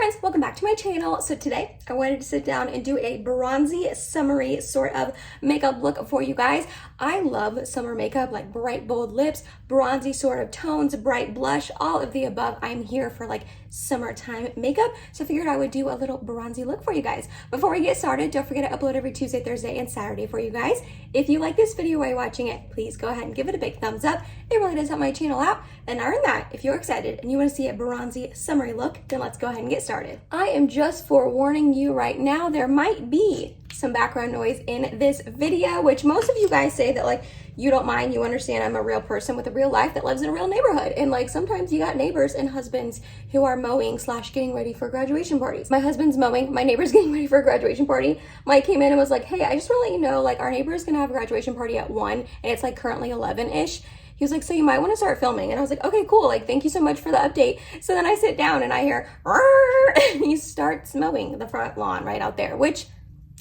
friends, welcome back to my channel. So today I wanted to sit down and do a bronzy summery sort of makeup look for you guys. I love summer makeup, like bright bold lips, bronzy sort of tones, bright blush, all of the above. I'm here for like summertime makeup, so I figured I would do a little bronzy look for you guys. Before we get started, don't forget to upload every Tuesday, Thursday, and Saturday for you guys. If you like this video while you're watching it, please go ahead and give it a big thumbs up. It really does help my channel out. And other than that, if you're excited and you want to see a bronzy summery look, then let's go ahead and get started. I am just forewarning you right now, there might be some background noise in this video, which most of you guys say that like you don't mind, you understand I'm a real person with a real life that lives in a real neighborhood. And like sometimes you got neighbors and husbands who are mowing / getting ready for graduation parties. My husband's mowing, my neighbor's getting ready for a graduation party. Mike came in and was like, hey, I just want to let you know, like our neighbor's gonna have a graduation party at 1 and it's like currently 11-ish. He was like, so you might want to start filming. And I was like, okay, cool. Like, thank you so much for the update. So then I sit down and I hear, and he starts mowing the front lawn right out there, which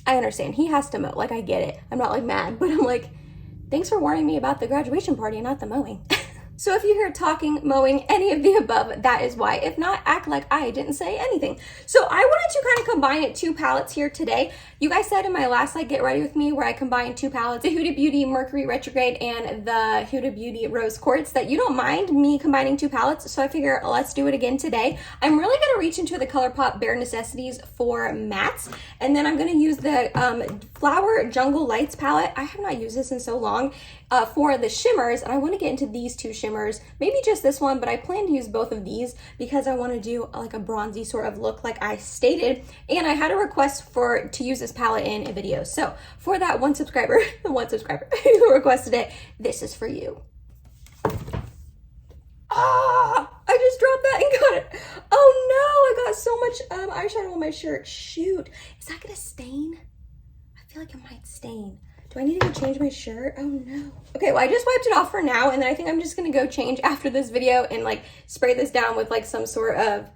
I understand. He has to mow. Like, I get it. I'm not like mad, but I'm like, thanks for warning me about the graduation party and not the mowing. So if you hear talking, mowing, any of the above, that is why. If not, act like I didn't say anything. So I wanted to kind of combine two palettes here today. You guys said in my last like Get Ready With Me where I combined two palettes, the Huda Beauty Mercury Retrograde and the Huda Beauty Rose Quartz, that you don't mind me combining two palettes. So I figure let's do it again today. I'm really going to reach into the ColourPop Bare Necessities for mattes. And then I'm going to use the Flower Jungle Lights palette. I have not used this in so long. For the shimmers, and I want to get into these two shimmers, maybe just this one, but I plan to use both of these because I want to do like a bronzy sort of look like I stated, and I had a request to use this palette in a video. So for that one subscriber, who requested it, this is for you. Ah, I just dropped that and got it. Oh no, I got so much eyeshadow on my shirt. Shoot, is that gonna stain? I feel like it might stain. Do I need to go change my shirt? Oh no. Okay, well I just wiped it off for now, and then I think I'm just gonna go change after this video and like spray this down with like some sort of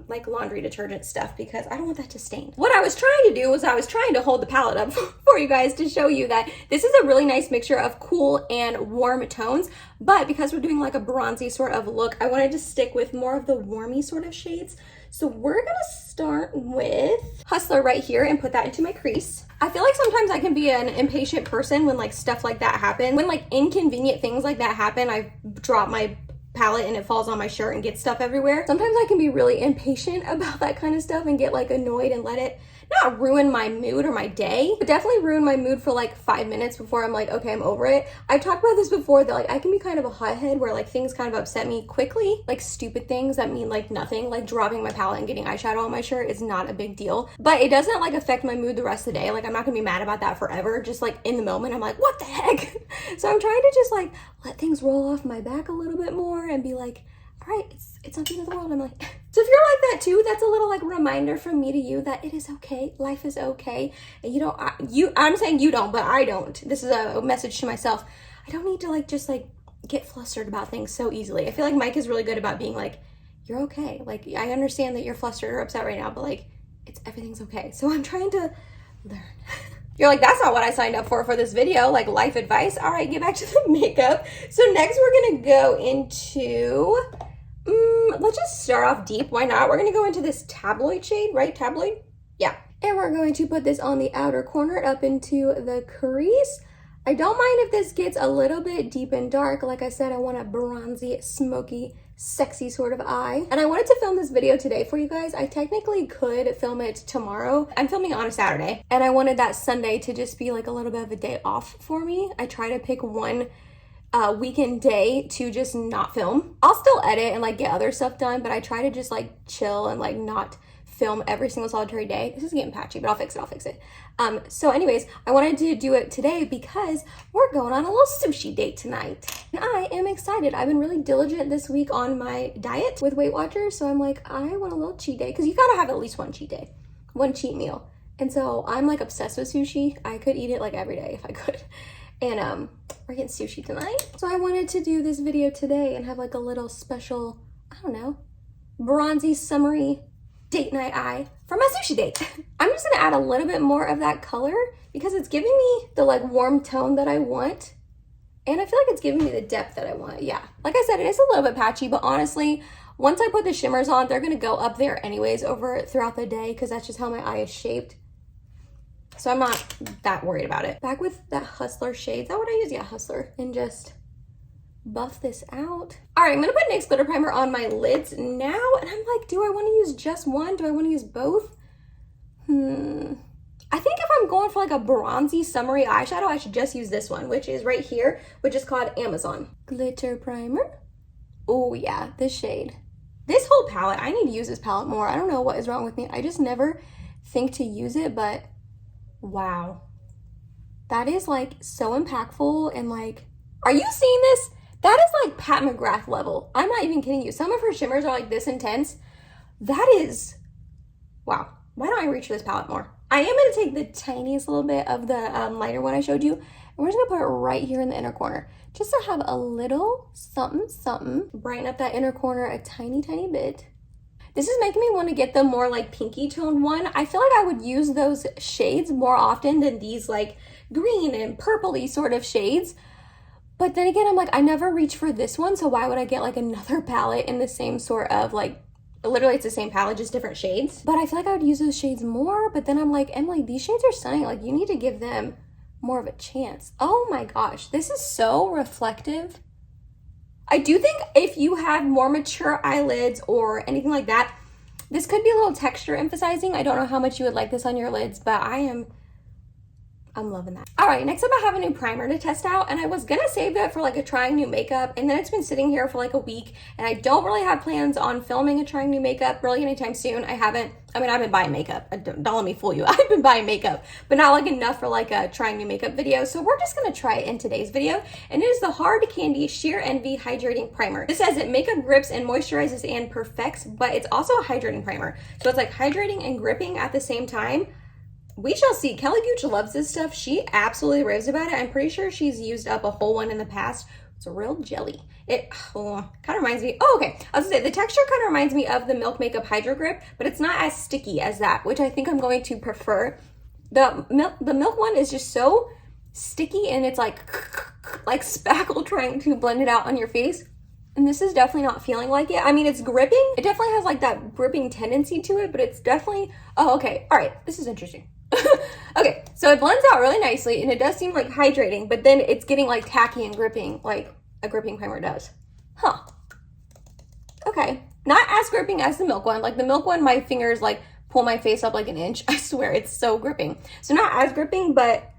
like laundry detergent stuff because I don't want that to stain. What I was trying to do was I was trying to hold the palette up for you guys to show you that this is a really nice mixture of cool and warm tones, but because we're doing like a bronzy sort of look, I wanted to stick with more of the warmy sort of shades. So we're gonna start with Hustler right here and put that into my crease. I feel like sometimes I can be an impatient person when like stuff like that happens. When like inconvenient things like that happen, I drop my palette and it falls on my shirt and gets stuff everywhere. Sometimes I can be really impatient about that kind of stuff and get like annoyed and let it not ruin my mood or my day, but definitely ruin my mood for like 5 minutes before I'm like, okay, I'm over it. I've talked about this before that like I can be kind of a hothead where like things kind of upset me quickly, like stupid things that mean like nothing, like dropping my palette and getting eyeshadow on my shirt is not a big deal, but it doesn't like affect my mood the rest of the day. Like I'm not gonna be mad about that forever. Just like in the moment, I'm like, what the heck? So I'm trying to just like let things roll off my back a little bit more and be like, all right, it's not the end of the world. I'm like, so if you're like that too, that's a little like reminder from me to you that it is okay. Life is okay. And you don't, I'm saying you don't, but I don't. This is a message to myself. I don't need to like, just like get flustered about things so easily. I feel like Mike is really good about being like, you're okay. Like, I understand that you're flustered or upset right now, but like, everything's okay. So I'm trying to learn. You're like, that's not what I signed up for this video, like life advice. All right, get back to the makeup. So next we're gonna go into, let's just start off deep. Why not? We're gonna go into this tabloid shade, right? Tabloid? Yeah. And we're going to put this on the outer corner up into the crease. I don't mind if this gets a little bit deep and dark. Like I said, I want a bronzy, smoky, sexy sort of eye. And I wanted to film this video today for you guys. I technically could film it tomorrow. I'm filming on a Saturday, and I wanted that Sunday to just be like a little bit of a day off for me. I try to pick one weekend day to just not film. I'll still edit and like get other stuff done, but I try to just like chill and like not film every single solitary day. This is getting patchy, but I'll fix it. So anyways, I wanted to do it today because we're going on a little sushi date tonight. And I am excited. I've been really diligent this week on my diet with Weight Watchers. So I'm like, I want a little cheat day because you gotta have at least one cheat day, one cheat meal. And so I'm like obsessed with sushi. I could eat it like every day if I could. And we're getting sushi tonight. So I wanted to do this video today and have like a little special, I don't know, bronzy summery date night eye for my sushi date. I'm just gonna add a little bit more of that color because it's giving me the like warm tone that I want. And I feel like it's giving me the depth that I want. Yeah, like I said, it is a little bit patchy, but honestly, once I put the shimmers on, they're gonna go up there anyways throughout the day because that's just how my eye is shaped. So I'm not that worried about it. Back with that Hustler shade. Is that what I use? Yeah, Hustler. And just buff this out. All right, I'm gonna put NYX glitter primer on my lids now. And I'm like, do I wanna use just one? Do I wanna use both? I think if I'm going for like a bronzy summery eyeshadow, I should just use this one, which is right here, which is called Amazon. Glitter primer. Oh yeah, this shade. This whole palette, I need to use this palette more. I don't know what is wrong with me. I just never think to use it, but wow. That is like so impactful and like, are you seeing this? That is like Pat McGrath level. I'm not even kidding you. Some of her shimmers are like this intense. That is, wow. Why don't I reach for this palette more? I am going to take the tiniest little bit of the lighter one I showed you, and we're just going to put it right here in the inner corner, just to have a little something, something. Brighten up that inner corner a tiny, tiny bit. This is making me want to get the more like pinky toned one. I feel like I would use those shades more often than these like green and purpley sort of shades. But then again, I'm like, I never reach for this one, so why would I get like another palette in the same sort of like, literally it's the same palette, just different shades. But I feel like I would use those shades more, but then I'm like, Emily, these shades are stunning. Like, you need to give them more of a chance. Oh my gosh, this is so reflective. I do think if you have more mature eyelids or anything like that, this could be a little texture emphasizing. I don't know how much you would like this on your lids, but I'm loving that. All right, next up I have a new primer to test out, and I was gonna save that for like a trying new makeup, and then it's been sitting here for like a week, and I don't really have plans on filming a trying new makeup really anytime soon. I've been buying makeup. Don't let me fool you. I've been buying makeup, but not like enough for like a trying new makeup video. So we're just gonna try it in today's video, and it is the Hard Candy Sheer Envy Hydrating Primer. This says it makeup grips and moisturizes and perfects, but it's also a hydrating primer. So it's like hydrating and gripping at the same time. We shall see. Kelly Gooch loves this stuff. She absolutely raves about it. I'm pretty sure she's used up a whole one in the past. It's a real jelly. It kind of reminds me, oh, okay. I was gonna say, the texture kind of reminds me of the Milk Makeup Hydro Grip, but it's not as sticky as that, which I think I'm going to prefer. The milk one is just so sticky, and it's like spackle trying to blend it out on your face. And this is definitely not feeling like it. I mean, it's gripping. It definitely has like that gripping tendency to it, but it's definitely, oh, okay. All right, this is interesting. Okay, so it blends out really nicely, and it does seem like hydrating, but then it's getting like tacky and gripping like a gripping primer does. Huh. Okay, not as gripping as the milk one. Like the milk one, my fingers like pull my face up like an inch. I swear, it's so gripping. So not as gripping, but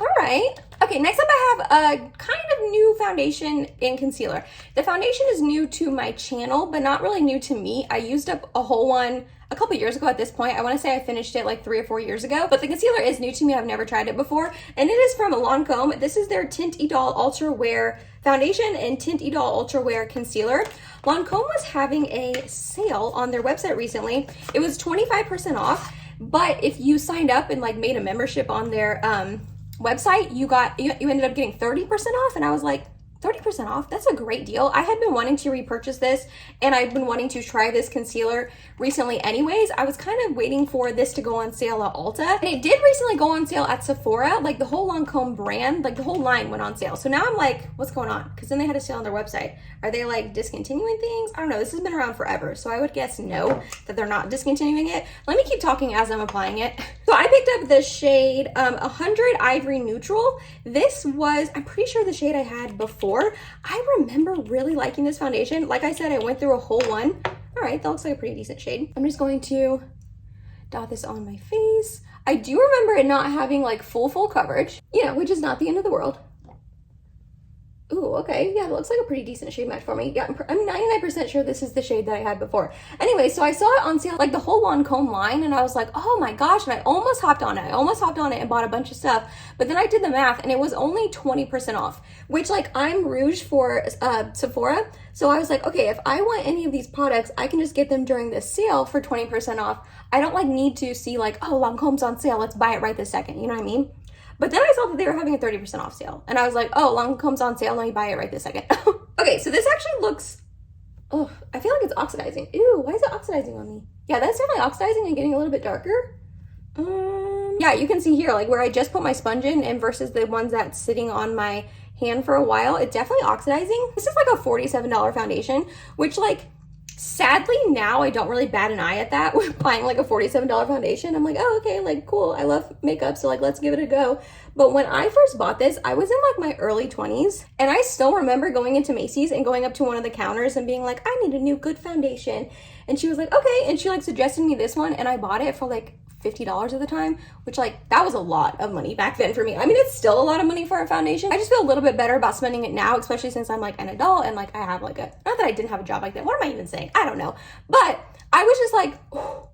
all right. Okay, next up I have a kind of new foundation and concealer. The foundation is new to my channel, but not really new to me. I used up a whole one a couple years ago at this point. I want to say I finished it like 3 or 4 years ago, but the concealer is new to me. I've never tried it before, and it is from Lancome. This is their Tint Idole Ultra Wear Foundation and Tint Idole Ultra Wear Concealer. Lancome was having a sale on their website recently. It was 25% off, but if you signed up and like made a membership on their website, you ended up getting 30% off, and I was like, 30% off? That's a great deal. I had been wanting to repurchase this, and I've been wanting to try this concealer recently anyways. I was kind of waiting for this to go on sale at Ulta, and it did recently go on sale at Sephora. Like the whole Lancome brand, like the whole line went on sale. So now I'm like, what's going on? Because then they had a sale on their website. Are they like discontinuing things? I don't know. This has been around forever, so I would guess no, that they're not discontinuing it. Let me keep talking as I'm applying it. So I picked up the shade 100 Ivory Neutral. This was, I'm pretty sure, the shade I had before. I remember really liking this foundation. Like I said, I went through a whole one. All right, that looks like a pretty decent shade. I'm just going to dot this on my face. I do remember it not having like full coverage, you know, which is not the end of the world. Ooh, okay, yeah, it looks like a pretty decent shade match for me. Yeah, I'm 99% sure this is the shade that I had before. Anyway, so I saw it on sale, like the whole Lancome line, and I was like, oh my gosh, and I almost hopped on it. I almost hopped on it and bought a bunch of stuff, but then I did the math, and it was only 20% off, which, like, I'm rouge for Sephora, so I was like, okay, if I want any of these products, I can just get them during this sale for 20% off. I don't, like, need to see, like, oh, Lancome's on sale, let's buy it right this second, you know what I mean? But then I saw that they were having a 30% off sale. And I was like, oh, Lancome's on sale. Let me buy it right this second. Okay, so this actually looks, oh, I feel like it's oxidizing. Ew, why is it oxidizing on me? Yeah, that's definitely oxidizing and getting a little bit darker. Yeah, you can see here, like where I just put my sponge in and versus the ones that's sitting on my hand for a while, it's definitely oxidizing. This is like a $47 foundation, which like, Sadly, now I don't really bat an eye at that with buying like a $47 foundation. I'm like, oh, okay, like cool. I love makeup, so like let's give it a go. But when I first bought this, I was in like my early 20s, and I still remember going into Macy's and going up to one of the counters and being like, I need a new good foundation. And she was like, okay. And she like suggested me this one, and I bought it for like $50 at the time, which like that was a lot of money back then for me. I mean, it's still a lot of money for a foundation. I just feel a little bit better about spending it now, especially since I'm like an adult and like I have like a, not that I didn't have a job back then. What am I even saying? I don't know. But I was just like, oh,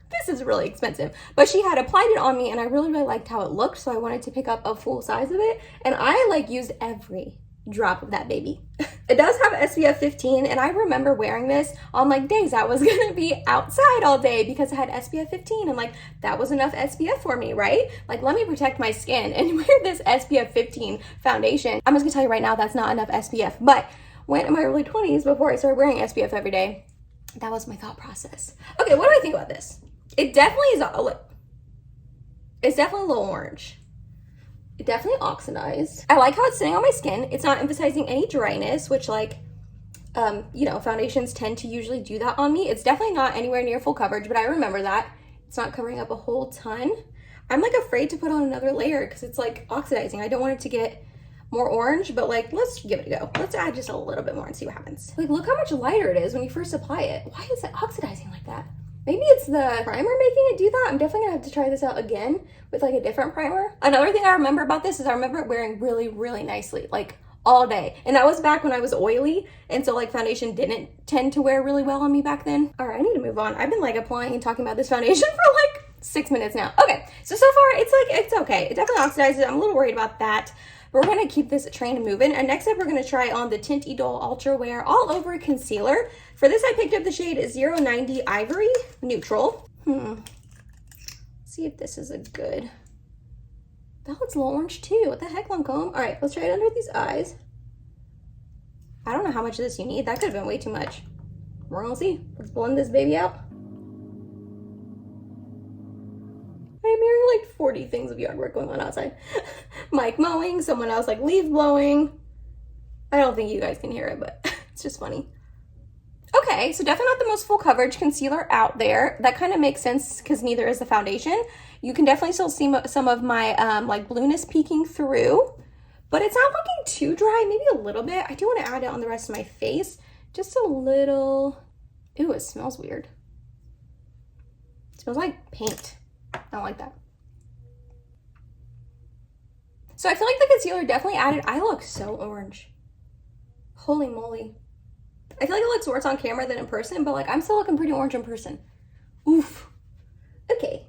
this is really expensive. But she had applied it on me and I really, really liked how it looked. So I wanted to pick up a full size of it. And I like used every drop of that baby. It does have SPF 15, and I remember wearing this on like days I was gonna be outside all day because it had SPF 15, and like that was enough SPF for me, right? Like, let me protect my skin and wear this SPF 15 foundation. I'm just gonna tell you right now, that's not enough SPF. But when in my early 20s, before I started wearing SPF every day, that was my thought process. Okay, what do I think about this? It definitely is it's definitely a little orange. It definitely oxidized. I like how it's sitting on my skin. It's not emphasizing any dryness, which like, you know, foundations tend to usually do that on me. It's definitely not anywhere near full coverage, but I remember that. It's not covering up a whole ton. I'm like afraid to put on another layer because it's like oxidizing. I don't want it to get more orange, but like, let's give it a go. Let's add just a little bit more and see what happens. Like, look how much lighter it is when you first apply it. Why is it oxidizing like that? Maybe it's the primer making it do that. I'm definitely gonna have to try this out again with like a different primer. Another thing I remember about this is I remember it wearing really, really nicely, like all day. And that was back when I was oily. And so like foundation didn't tend to wear really well on me back then. All right, I need to move on. I've been like applying and talking about this foundation for like 6 minutes now. Okay, so far it's like, it's okay. It definitely oxidizes. I'm a little worried about that. But we're gonna keep this train moving. And next up, we're gonna try on the Tint Idol Ultra Wear All Over Concealer. For this, I picked up the shade 090 Ivory Neutral. Let's see if this is a good. That looks a little orange too. What the heck, Lancome? All right, let's try it under these eyes. I don't know how much of this you need. That could have been way too much. We're gonna see. Let's blend this baby out. I'm hearing like 40 things of yard work going on outside. Mike mowing, someone else like leaf blowing. I don't think you guys can hear it, but it's just funny. Okay, so definitely not the most full coverage concealer out there. That kind of makes sense because neither is the foundation. You can definitely still see some of my like blueness peeking through, but it's not looking too dry, maybe a little bit. I do want to add it on the rest of my face, just a little. Ooh, it smells weird. It smells like paint. I don't like that. So I feel like the concealer definitely added. I look so orange. Holy moly. I feel like it looks worse on camera than in person, but like I'm still looking pretty orange in person. Oof. Okay.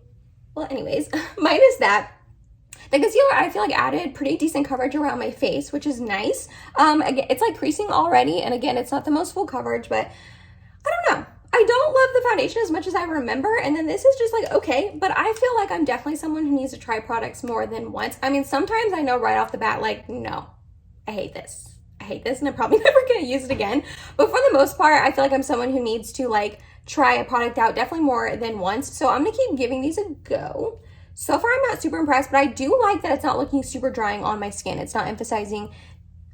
Well, anyways, minus that. The concealer I feel like added pretty decent coverage around my face, which is nice. Again, it's like creasing already, and again, it's not the most full coverage, but I don't know. I don't love the foundation as much as I remember, and then this is just like, okay, but I feel like I'm definitely someone who needs to try products more than once. I mean, sometimes I know right off the bat, like, no, I hate this. I hate this, and I'm probably never gonna use it again. But for the most part, I feel like I'm someone who needs to like try a product out definitely more than once. So I'm gonna keep giving these a go. So far, I'm not super impressed, but I do like that it's not looking super drying on my skin. It's not emphasizing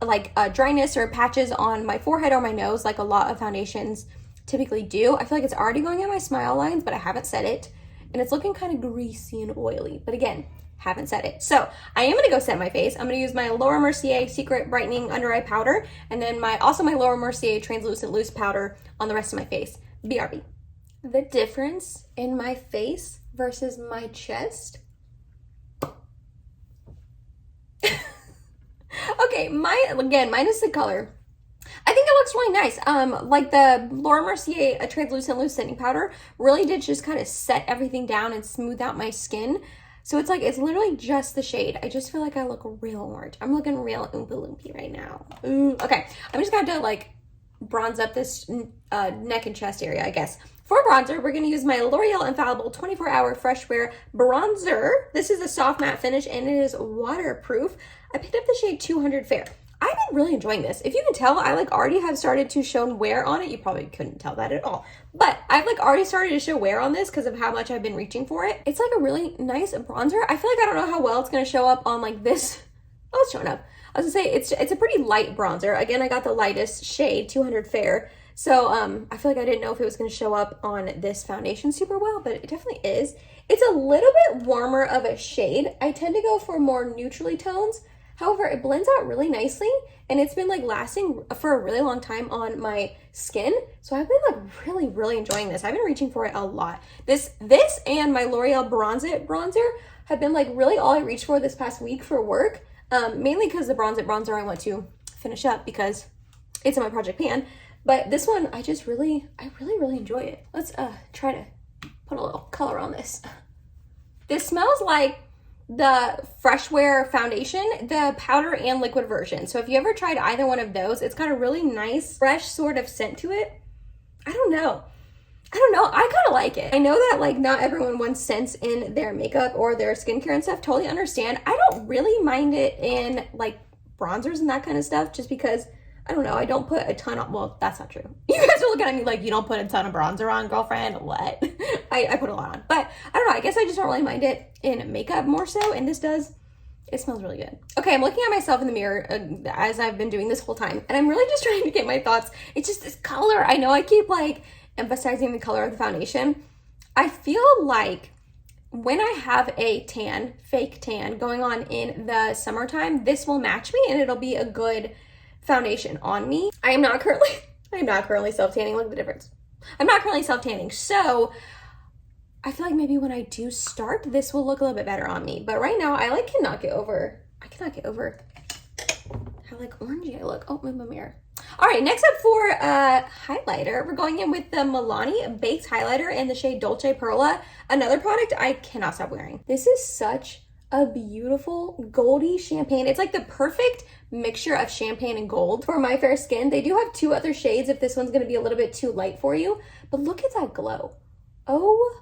like dryness or patches on my forehead or my nose like a lot of foundations typically do. I feel like it's already going in my smile lines, but I haven't set it. And it's looking kind of greasy and oily. But again, haven't set it. So I am gonna go set my face. I'm gonna use my Laura Mercier Secret Brightening Under Eye Powder, and then also my Laura Mercier Translucent Loose Powder on the rest of my face. BRB. The difference in my face versus my chest. Okay, again, minus the color. I think it looks really nice. Like the Laura Mercier Translucent Loose Setting Powder really did just kind of set everything down and smooth out my skin. So it's like, it's literally just the shade. I just feel like I look real orange. I'm looking real oompa loopy right now. Okay, I'm just going to like bronze up this neck and chest area, I guess. For bronzer, we're going to use my L'Oreal Infallible 24-Hour Fresh Wear Bronzer. This is a soft matte finish and it is waterproof. I picked up the shade 200 Fair. I've been really enjoying this. If you can tell, I like already have started to show wear on it. You probably couldn't tell that at all. But I've like already started to show wear on this because of how much I've been reaching for it. It's like a really nice bronzer. I feel like I don't know how well it's going to show up on like this. Oh, it's showing up. I was gonna say, it's a pretty light bronzer. Again, I got the lightest shade, 200 Fair. So I feel like I didn't know if it was going to show up on this foundation super well, but it definitely is. It's a little bit warmer of a shade. I tend to go for more neutrally tones. However, it blends out really nicely, and it's been like lasting for a really long time on my skin. So I've been like really enjoying this. I've been reaching for it a lot. This and my L'Oreal bronzer have been like really all I reached for this past week for work. Mainly because the bronzer I want to finish up because it's in my project pan. But this one, I really enjoy it. Let's try to put a little color on this. This smells like the Fresh Wear foundation, the powder and liquid version. So if you ever tried either one of those, it's got a really nice, fresh sort of scent to it. I don't know. I kind of like it. I know that like not everyone wants scents in their makeup or their skincare and stuff. Totally understand. I don't really mind it in like bronzers and that kind of stuff just because I don't know, I don't put a ton on, well, that's not true. You guys are looking at me like, you don't put a ton of bronzer on, girlfriend, what? I put a lot on, but I don't know, I guess I just don't really mind it in makeup more so, and this does. It smells really good. Okay, I'm looking at myself in the mirror as I've been doing this whole time, and I'm really just trying to get my thoughts. It's just this color. I know I keep like emphasizing the color of the foundation. I feel like when I have a tan, fake tan going on in the summertime, this will match me and it'll be a good foundation on me. I am not currently self-tanning. Look at the difference. I'm not currently self-tanning, so I feel like maybe when I do start, this will look a little bit better on me. But right now, I cannot get over how like orangey I look. Oh, move my mirror. All right, next up for highlighter, we're going in with the Milani Baked Highlighter in the shade Dolce Perla. Another product I cannot stop wearing. This is such a beautiful goldy champagne. It's like the perfect mixture of champagne and gold for my fair skin. They do have two other shades if this one's going to be a little bit too light for you, but look at that glow. Oh,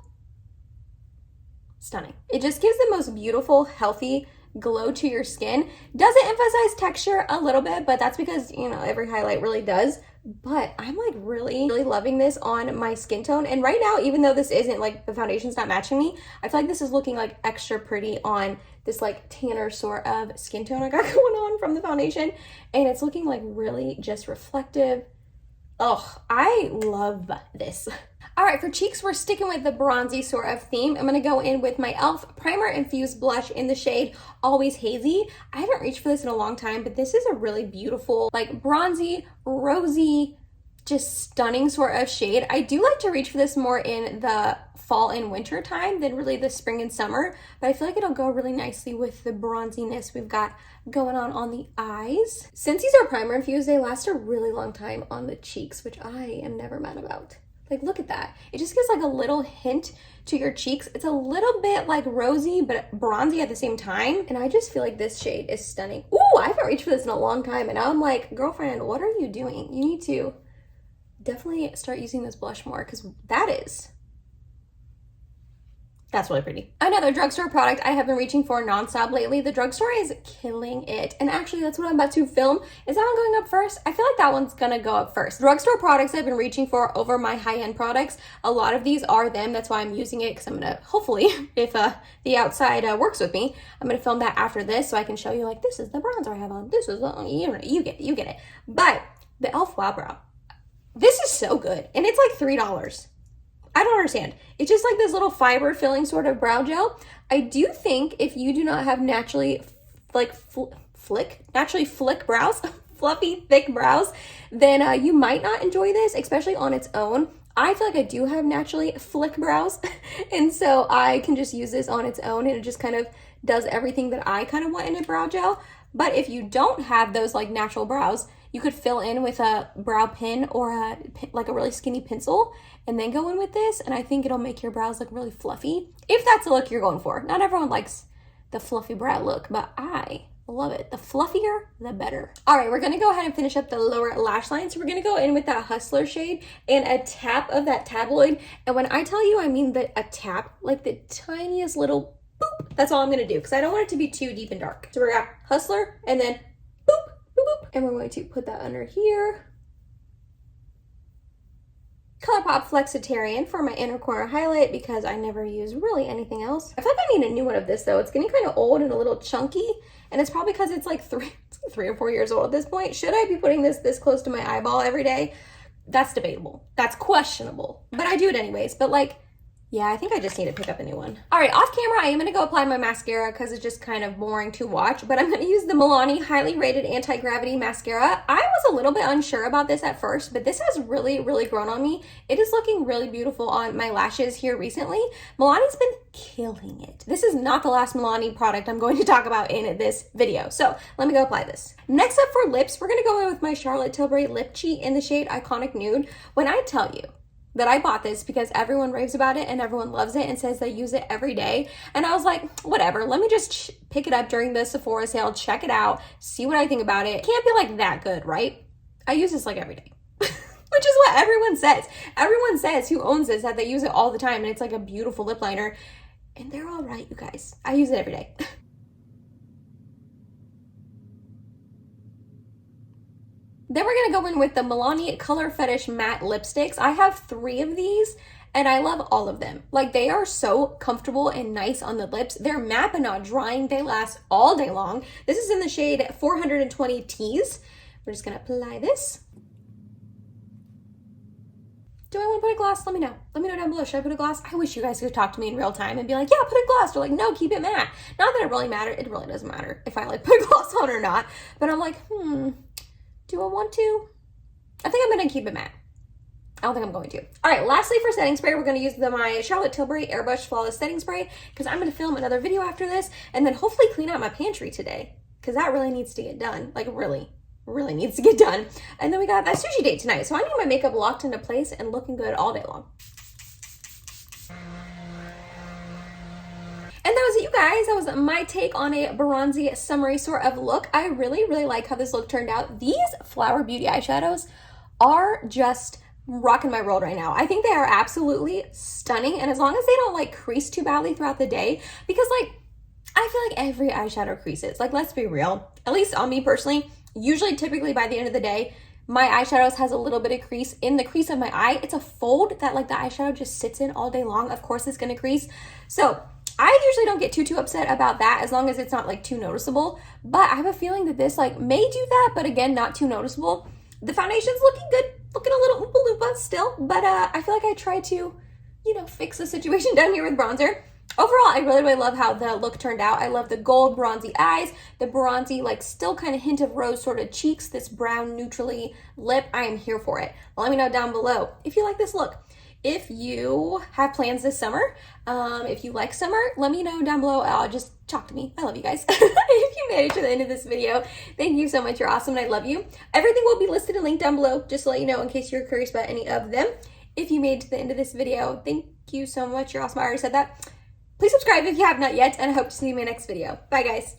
stunning. It just gives the most beautiful, healthy glow to your skin. Does it emphasize texture a little bit, but that's because, you know, every highlight really does. But I'm like really loving this on my skin tone. And right now, even though this isn't like the foundation's not matching me, I feel like this is looking like extra pretty on this like tanner sort of skin tone I got going on from the foundation. And it's looking like really just reflective. Oh, I love this. All right, for cheeks, we're sticking with the bronzy sort of theme. I'm gonna go in with my e.l.f. Primer Infused Blush in the shade Always Hazy. I haven't reached for this in a long time, but this is a really beautiful, like bronzy, rosy, just stunning sort of shade. I do like to reach for this more in the fall and winter time than really the spring and summer, but I feel like it'll go really nicely with the bronziness we've got going on the eyes. Since these are primer infused, they last a really long time on the cheeks, which I am never mad about. Like, look at that. It just gives like a little hint to your cheeks. It's a little bit like rosy, but bronzy at the same time. And I just feel like this shade is stunning. Ooh, I haven't reached for this in a long time. And now I'm like, girlfriend, what are you doing? You need to definitely start using this blush more because that's really pretty. Another drugstore product I have been reaching for nonstop lately. The drugstore is killing it. And actually, that's what I'm about to film. Is that one going up first? I feel like that one's gonna go up first. Drugstore products I've been reaching for over my high-end products. A lot of these are them. That's why I'm using it because I'm gonna, hopefully, if the outside works with me, I'm gonna film that after this so I can show you like, this is the bronzer I have on. This is, you get it. But the e.l.f. Wow Brow, this is so good. And it's like $3. I don't understand. It's just like this little fiber filling sort of brow gel. I do think if you do not have naturally like naturally flick brows, fluffy, thick brows, then you might not enjoy this, especially on its own. I feel like I do have naturally flick brows, and so I can just use this on its own, and it just kind of does everything that I kind of want in a brow gel. But if you don't have those like natural brows, you could fill in with a brow pin or like a really skinny pencil and then go in with this. And I think it'll make your brows look really fluffy. If that's the look you're going for. Not everyone likes the fluffy brow look, but I love it. The fluffier, the better. All right, we're gonna go ahead and finish up the lower lash line. So we're gonna go in with that Hustler shade and a tap of that Tabloid. And when I tell you, I mean a tap, like the tiniest little boop. That's all I'm gonna do because I don't want it to be too deep and dark. So we got Hustler and then boop, boop, boop. And we're going to put that under here. ColourPop Flexitarian for my inner corner highlight because I never use really anything else. I feel like I need a new one of this though. It's getting kind of old and a little chunky, and it's probably because it's like 3 or 4 years old at this point. Should I be putting this close to my eyeball every day? that's debatable. That's questionable. But I do it anyways. But like, yeah, I think I just need to pick up a new one. All right, off camera, I am going to go apply my mascara because it's just kind of boring to watch. But I'm going to use the Milani Highly Rated Anti-Gravity Mascara. I was a little bit unsure about this at first, but this has really, really grown on me. It is looking really beautiful on my lashes here recently. Milani's been killing it. This is not the last Milani product I'm going to talk about in this video. So let me go apply this. Next up for lips, we're going to go in with my Charlotte Tilbury Lip Cheat in the shade Iconic Nude. When I tell you that I bought this because everyone raves about it and everyone loves it and says they use it every day. And I was like, whatever, let me just pick it up during the Sephora sale, check it out, see what I think about it. It can't be like that good, right? I use this like every day, which is what everyone says. Everyone says who owns this that they use it all the time and it's like a beautiful lip liner. And they're all right, you guys. I use it every day. Then we're gonna go in with the Milani Color Fetish Matte Lipsticks. I have 3 of these and I love all of them. Like, they are so comfortable and nice on the lips. They're matte but not drying. They last all day long. This is in the shade 420 Tease. We're just gonna apply this. Do I want to put a gloss? Let me know. Let me know down below. Should I put a gloss? I wish you guys could talk to me in real time and be like, yeah, put a gloss. Or like, no, keep it matte. Not that it really matters. It really doesn't matter if I like put a gloss on or not. But I'm like, do I want to? I think I'm going to keep it matte. I don't think I'm going to. All right, lastly for setting spray, we're going to use my Charlotte Tilbury Airbrush Flawless Setting Spray because I'm going to film another video after this and then hopefully clean out my pantry today because that really needs to get done. Like, really needs to get done. And then we got that sushi date tonight. So I need my makeup locked into place and looking good all day long. And that was it, you guys. That was my take on a bronzy summery sort of look. I really, really like how this look turned out. These Flower Beauty eyeshadows are just rocking my world right now. I think they are absolutely stunning. And as long as they don't like crease too badly throughout the day, because like, I feel like every eyeshadow creases. Like, let's be real. At least on me personally, usually typically by the end of the day, my eyeshadows has a little bit of crease in the crease of my eye. It's a fold that like the eyeshadow just sits in all day long. Of course it's gonna crease. So I usually don't get too upset about that as long as it's not like too noticeable, but I have a feeling that this like may do that, but again, not too noticeable. The foundation's looking good, looking a little Oompa Loompa still, but I feel like I tried to, you know, fix the situation down here with bronzer. Overall, I really, really love how the look turned out. I love the gold bronzy eyes, the bronzy, like still kind of hint of rose sort of cheeks, this brown neutrally lip. I am here for it. Let me know down below if you like this look. If you have plans this summer, if you like summer, let me know down below. Just talk to me. I love you guys. If you made it to the end of this video, thank you so much. You're awesome and I love you. Everything will be listed and linked down below, just to let you know in case you're curious about any of them. If you made it to the end of this video, thank you so much. You're awesome. I already said that. Please subscribe if you have not yet, and I hope to see you in my next video. Bye, guys.